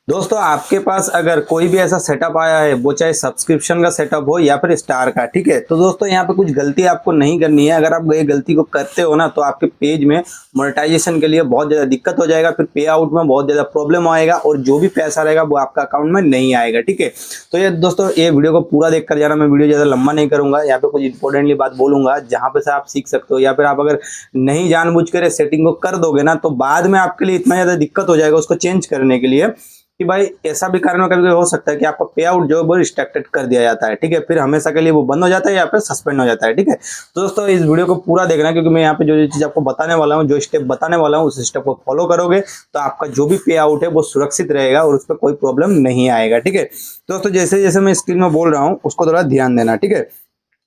दोस्तों आपके पास अगर कोई भी ऐसा सेटअप आया है, वो चाहे सब्सक्रिप्शन का सेटअप हो या फिर स्टार का, ठीक है। तो दोस्तों यहाँ पे कुछ गलती आपको नहीं करनी है। अगर आप ये गलती को करते हो ना, तो आपके पेज में मोनेटाइजेशन के लिए बहुत ज़्यादा दिक्कत हो जाएगा, फिर पे आउट में बहुत ज़्यादा प्रॉब्लम आएगा और जो भी पैसा रहेगा वो आपका अकाउंट में नहीं आएगा, ठीक है। तो ये दोस्तों ये वीडियो को पूरा देख कर जाना, मैं वीडियो ज़्यादा लंबा नहीं करूँगा। यहाँ पे कुछ इंपॉर्टेंटली बात बोलूँगा जहाँ पे से आप सीख सकते हो, या फिर आप अगर नहीं जानबूझ कर सेटिंग को कर दोगे ना, तो बाद में आपके लिए इतना ज़्यादा दिक्कत हो जाएगा उसको चेंज करने के लिए कि भाई ऐसा भी कारण कभी हो सकता है कि आपका पे आउट जो है वो रिस्ट्रिक्टेड कर दिया जाता है, ठीक है। फिर हमेशा के लिए वो बंद हो जाता है या फिर सस्पेंड हो जाता है, ठीक है। तो दोस्तों इस वीडियो को पूरा देखना, क्योंकि मैं यहाँ पे जो चीज़ आपको बताने वाला हूँ, जो स्टेप बताने वाला हूँ, उस स्टेप को फॉलो करोगे तो आपका जो भी पे आउट है वो सुरक्षित रहेगा और उस पर कोई प्रॉब्लम नहीं आएगा, ठीक है। तो दोस्तों जैसे जैसे मैं स्क्रीन में बोल रहा हूँ उसको थोड़ा ध्यान देना, ठीक है।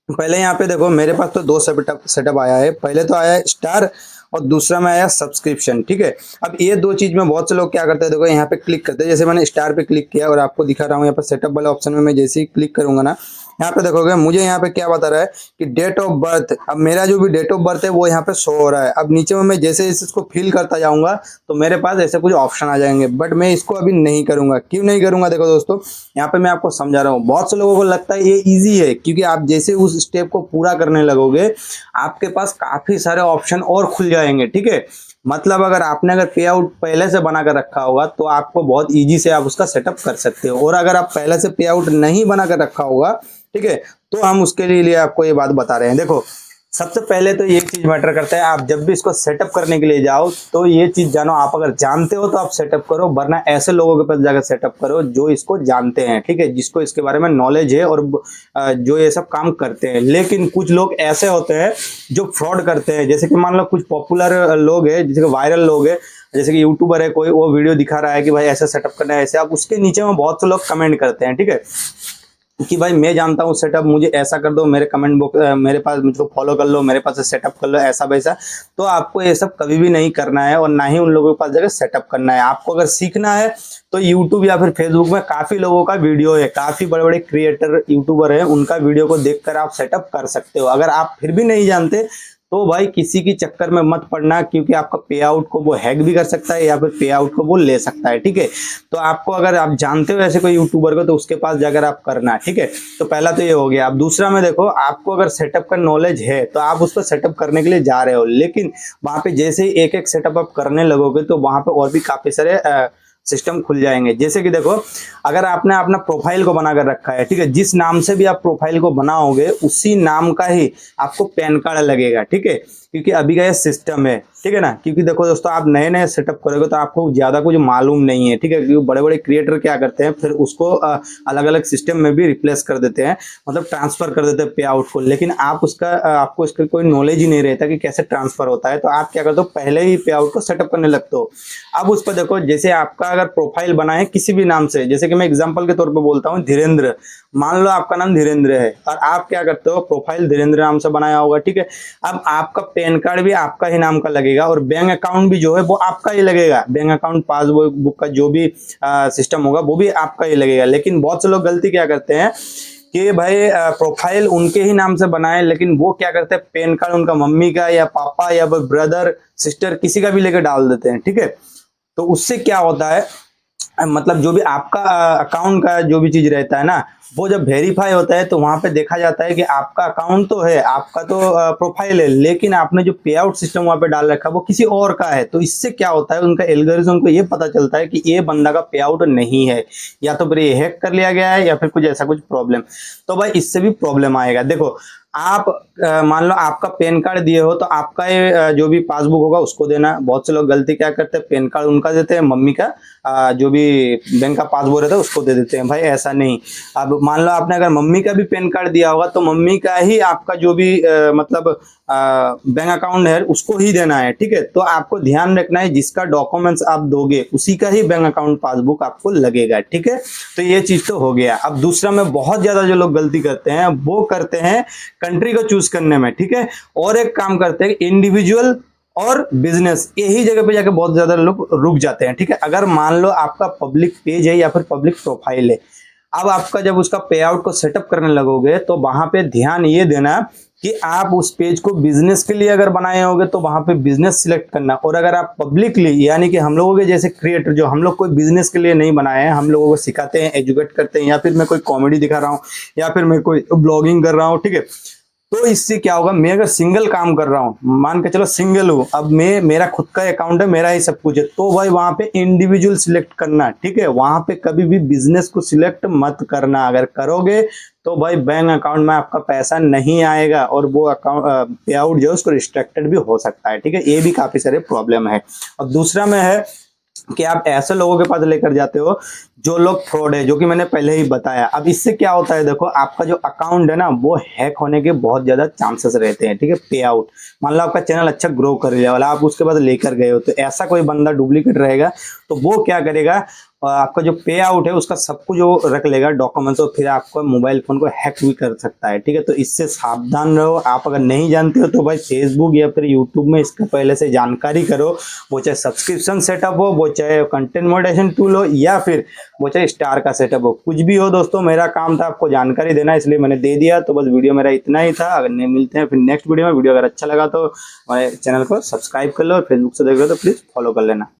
पहले यहाँ पे देखो, मेरे पास तो दो सेटअप आया है। पहले तो आया है स्टार और दूसरा में आया सब्सक्रिप्शन, ठीक है। अब ये दो चीज में बहुत से लोग क्या करते हैं, देखो यहाँ पे क्लिक करते हैं। जैसे मैंने स्टार पे क्लिक किया और आपको दिखा रहा हूँ यहाँ पे सेटअप वाले ऑप्शन में मैं जैसे ही क्लिक करूंगा ना, यहाँ पे देखोगे मुझे यहाँ पे क्या बता रहा है कि डेट ऑफ बर्थ। अब मेरा जो भी डेट ऑफ बर्थ है वो यहाँ पे शो हो रहा है। अब नीचे में मैं जैसे जैसे इसको फिल करता जाऊंगा तो मेरे पास ऐसे कुछ ऑप्शन आ जाएंगे, बट मैं इसको अभी नहीं करूंगा। क्यों नहीं करूंगा, देखो दोस्तों यहाँ पे मैं आपको समझा रहा हूँ। बहुत से लोगों को लगता है ये ईजी है, क्योंकि आप जैसे उस स्टेप को पूरा करने लगोगे आपके पास काफी सारे ऑप्शन और खुल जाएंगे, ठीक है। मतलब अगर पे आउट पहले से बना कर रखा होगा तो आपको बहुत इजी से आप उसका सेटअप कर सकते हो, और अगर आप पहले से पे आउट नहीं बना कर रखा होगा, ठीक है, तो हम उसके लिए आपको ये बात बता रहे हैं। देखो सबसे पहले तो ये चीज मैटर करता है, आप जब भी इसको सेटअप करने के लिए जाओ तो ये चीज जानो, आप अगर जानते हो तो आप सेटअप करो, वरना ऐसे लोगों के पास जाकर सेटअप करो जो इसको जानते हैं, ठीक है, जिसको इसके बारे में नॉलेज है और जो ये सब काम करते हैं। लेकिन कुछ लोग ऐसे होते हैं जो फ्रॉड करते हैं। जैसे कि मान लो कुछ पॉपुलर लोग हैं, जैसे कि वायरल लोग हैं, जैसे कि यूट्यूबर है कोई, वो वीडियो दिखा रहा है कि भाई ऐसा सेटअप करना है ऐसे, आप उसके नीचे में बहुत से लोग कमेंट करते हैं, ठीक है, कि भाई मैं जानता हूँ सेटअप, मुझे ऐसा कर दो, मेरे कमेंट बॉक्स मेरे पास, मुझको फॉलो कर लो, मेरे पास सेटअप कर लो, ऐसा वैसा। तो आपको ये सब कभी भी नहीं करना है और ना ही उन लोगों के पास जाकर सेटअप करना है। आपको अगर सीखना है तो यूट्यूब या फिर फेसबुक में काफी लोगों का वीडियो है, काफी बड़े बड़े क्रिएटर यूट्यूबर है, उनका वीडियो को देखकर आप सेटअप कर सकते हो। अगर आप फिर भी नहीं जानते तो भाई किसी की चक्कर में मत पड़ना, क्योंकि आपका पे आउट को वो हैक भी कर सकता है या फिर पे आउट को वो ले सकता है, ठीक है। तो आपको, अगर आप जानते हो ऐसे कोई यूट्यूबर को, तो उसके पास जाकर आप करना, ठीक है। तो पहला तो ये हो गया। अब दूसरा में देखो, आपको अगर सेटअप का नॉलेज है तो आप उसको सेटअप करने के लिए जा रहे हो, लेकिन वहां पे जैसे ही एक एक सेटअप आप करने लगोगे तो वहां पे और भी काफी सारे सिस्टम खुल जाएंगे। जैसे कि देखो, अगर आपने अपना प्रोफाइल को बनाकर रखा है, ठीक है, जिस नाम से भी आप प्रोफाइल को बनाओगे उसी नाम का ही आपको पैन कार्ड लगेगा, ठीक है, क्योंकि अभी का ये सिस्टम है, ठीक है ना। क्योंकि देखो दोस्तों, आप नए नए सेटअप करोगे तो आपको ज्यादा कुछ मालूम नहीं है, ठीक है, क्योंकि बड़े बड़े क्रिएटर क्या करते हैं, फिर उसको अलग अलग सिस्टम में भी रिप्लेस कर देते हैं, मतलब ट्रांसफर कर देते हैं पे आउट को। लेकिन आपको इसका कोई नॉलेज ही नहीं रहता कि कैसे ट्रांसफर होता है, तो आप क्या करते हो, पहले ही पे आउट को सेटअप करने लगते हो। अब उस पर देखो, जैसे आपका अगर प्रोफाइल बना है किसी भी नाम से, जैसे कि मैं एग्जांपल के तौर पे बोलता हूँ धीरेन्द्र, मान लो आपका नाम धीरेन्द्र है और आप क्या करते हो, प्रोफाइल धीरेन्द्र नाम से बनाया होगा, ठीक है। अब आपका पैन कार्ड भी आपका ही नाम का लगेगा और बैंक अकाउंट भी जो है वो आपका ही लगेगा। बैंक अकाउंट पासबुक का जो भी सिस्टम होगा वो भी आपका ही लगेगा। लेकिन बहुत से लोग गलती क्या करते हैं कि भाई प्रोफाइल उनके ही नाम से बनाए, लेकिन वो क्या करते हैं, पैन कार्ड उनका मम्मी का या पापा या ब्रदर सिस्टर किसी का भी लेकर डाल देते हैं, ठीक है। तो उससे क्या होता है, मतलब जो भी आपका अकाउंट का जो भी चीज रहता है ना, वो जब वेरीफाई होता है तो वहां पे देखा जाता है कि आपका अकाउंट तो है, आपका तो प्रोफाइल है, लेकिन आपने जो पे आउट सिस्टम वहां पे डाल रखा है वो किसी और का है। तो इससे क्या होता है, उनका एल्गोरिथम को ये पता चलता है कि ये बंदा का पे आउट नहीं है, या तो फिर ये हैक कर लिया गया है या फिर कुछ ऐसा कुछ प्रॉब्लम। तो भाई इससे भी प्रॉब्लम आएगा। देखो आप मान लो आपका पैन कार्ड दिए हो तो आपका ये जो भी पासबुक होगा उसको देना। बहुत से लोग गलती क्या करते हैं, पैन कार्ड उनका देते हैं, मम्मी का जो भी बैंक का पासबुक रहता है उसको दे देते हैं। भाई ऐसा नहीं। अब मान लो आपने अगर मम्मी का भी पैन कार्ड दिया होगा तो मम्मी का ही आपका जो भी मतलब बैंक अकाउंट है उसको ही देना है, ठीक है। तो आपको ध्यान रखना है जिसका डॉक्यूमेंट्स आप दोगे उसी का ही बैंक अकाउंट पासबुक आपको लगेगा, ठीक है। तो ये चीज तो हो गया। अब दूसरा में बहुत ज्यादा जो लोग गलती करते हैं वो करते हैं कंट्री को चूज करने में, ठीक है, और एक काम करते हैं इंडिविजुअल और बिजनेस, यही जगह पे जाके बहुत ज्यादा लोग रुक जाते हैं, ठीक है। अगर मान लो आपका पब्लिक पेज है या फिर पब्लिक प्रोफाइल है, अब आपका जब उसका पे आउट को सेटअप करने लगोगे तो वहां पे ध्यान ये देना कि आप उस पेज को बिजनेस के लिए अगर बनाए होगे तो वहां पे बिजनेस सिलेक्ट करना, और अगर आप पब्लिकली यानी कि हम लोगों के जैसे क्रिएटर, जो हम लोग कोई बिजनेस के लिए नहीं बनाए हैं, हम लोगों को सिखाते हैं, एजुकेट करते हैं, या फिर मैं कोई कॉमेडी दिखा रहा हूँ, या फिर मैं कोई ब्लॉगिंग कर रहा हूँ, ठीक है, तो इससे क्या होगा, मैं अगर सिंगल काम कर रहा हूँ, मान के चलो सिंगल हूँ, अब मैं, मेरा खुद का अकाउंट है, मेरा ही सब कुछ है, तो भाई वहां पे इंडिविजुअल सिलेक्ट करना, ठीक है, वहां पे कभी भी बिजनेस को सिलेक्ट मत करना। अगर करोगे तो भाई बैंक अकाउंट में आपका पैसा नहीं आएगा, और वो अकाउंट पे आउट जो है उसको रिस्ट्रिक्टेड भी हो सकता है, ठीक है, ये भी काफी सारे प्रॉब्लम है। और दूसरा में है कि आप ऐसे लोगों के पास लेकर जाते हो जो लोग फ्रॉड है, जो कि मैंने पहले ही बताया। अब इससे क्या होता है, देखो आपका जो अकाउंट है ना, वो हैक होने के बहुत ज्यादा चांसेस रहते हैं, ठीक है। पे आउट, मान लो आपका चैनल अच्छा ग्रो कर लिया वाला, आप उसके बाद लेकर गए हो, तो ऐसा कोई बंदा डुप्लीकेट रहेगा, तो वो क्या करेगा, आपका जो पे आउट है उसका सब कुछ वो रख लेगा डॉक्यूमेंट्स, और फिर आपका मोबाइल फोन को हैक भी कर सकता है, ठीक है। तो इससे सावधान रहो। आप अगर नहीं जानते हो तो भाई फेसबुक या फिर यूट्यूब में इसका पहले से जानकारी करो, वो चाहे सब्सक्रिप्शन सेटअप हो, वो चाहे कंटेंट मॉडरेशन टूल हो, या फिर वो चाहे स्टार का सेटअप हो, कुछ भी हो दोस्तों, मेरा काम था आपको जानकारी देना, इसलिए मैंने दे दिया। तो बस वीडियो मेरा इतना ही था। अगर नहीं, मिलते हैं फिर नेक्स्ट वीडियो में। वीडियो अगर अच्छा लगा तो हमारे चैनल को सब्सक्राइब कर लो, और फेसबुक से देख रहे हो तो प्लीज़ फॉलो कर लेना।